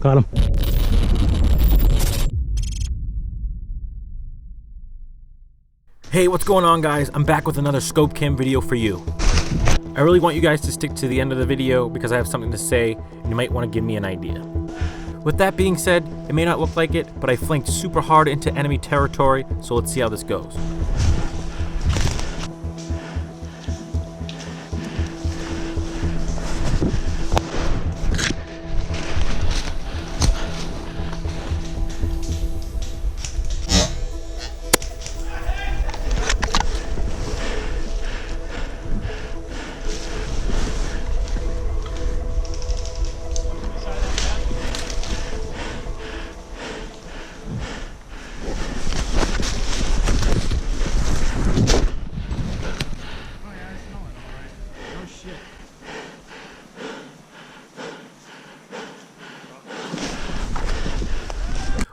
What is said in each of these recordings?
Got him. Hey, what's going on, guys? I'm back with another scope cam video for you. I really want you guys to stick to the end of the video because I have something to say and you might want to give me an idea. With that being said, it may not look like it, but I flanked super hard into enemy territory, so let's see how this goes.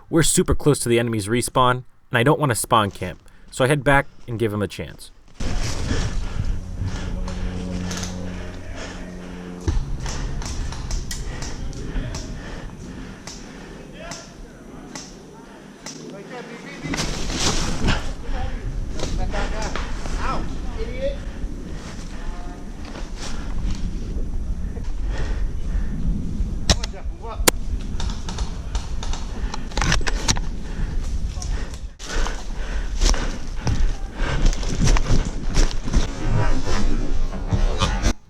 We're super close to the enemy's respawn, and I don't want to spawn camp, so I head back and give him a chance.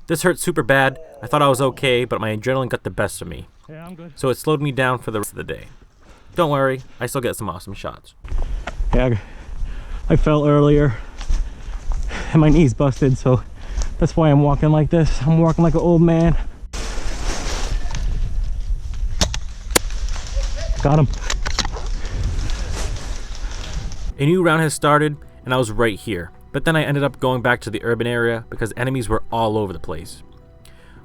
This hurt super bad. I thought I was okay, but my adrenaline got the best of me. Yeah, I'm good. So it slowed me down for the rest of the day. Don't worry, I still get some awesome shots. Yeah, I fell earlier and my knee's busted, so that's why I'm walking like this. I'm walking like an old man. Got him. A new round has started, and I was right here. But then I ended up going back to the urban area because enemies were all over the place.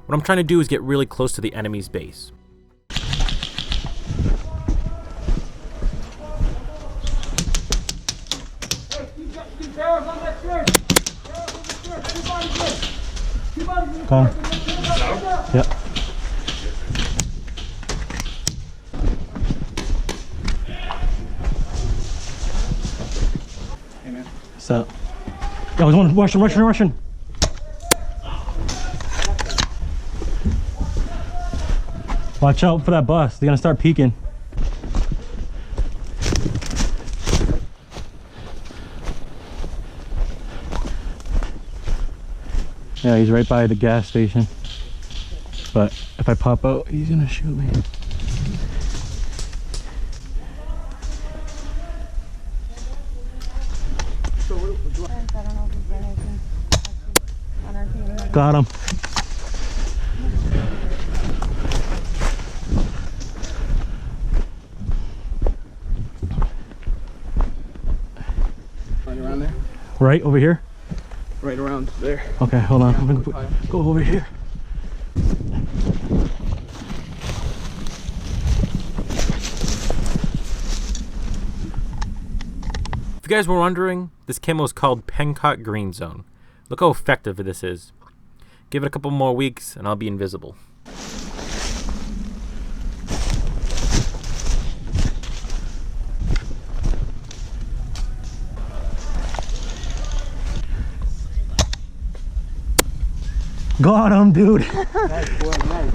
What I'm trying to do is get really close to the enemy's base. Got him. Yep. Hey man. What's up? Yo, there's one Russian. Watch out for that bus. They're gonna start peeking. Yeah, he's right by the gas station. But if I pop out, he's gonna shoot me. Got him. Right around there? Right over here? Right around there. Okay, hold on. I'm gonna go over here. If you guys were wondering, this camo is called Pencott Green Zone. Look how effective this is. Give it a couple more weeks and I'll be invisible. Got him, dude. Nice, boy, nice.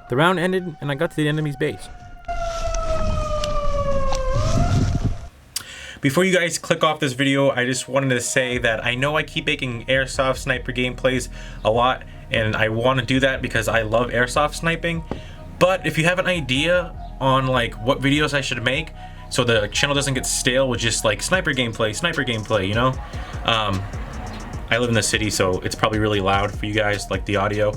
The round ended and I got to the enemy's base. Before you guys click off this video, I just wanted to say that I know I keep making airsoft sniper gameplays a lot, and I want to do that because I love airsoft sniping. But if you have an idea on like what videos I should make so the channel doesn't get stale with just like sniper gameplay, you know, I live in the city, so it's probably really loud for you guys, like the audio.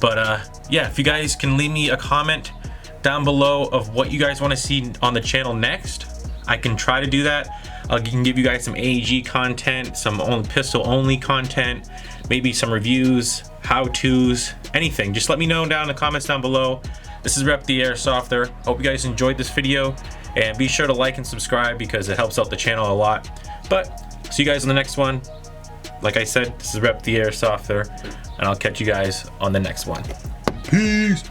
But yeah, if you guys can leave me a comment down below of what you guys want to see on the channel next, I can try to do that. I can give you guys some AEG content, some pistol only content, maybe some reviews, how-tos, anything. Just let me know down in the comments down below. This is Rep the Airsofter. Hope you guys enjoyed this video, and be sure to like and subscribe because it helps out the channel a lot. But see you guys in the next one. Like I said, this is Rep the Airsofter, and I'll catch you guys on the next one. Peace.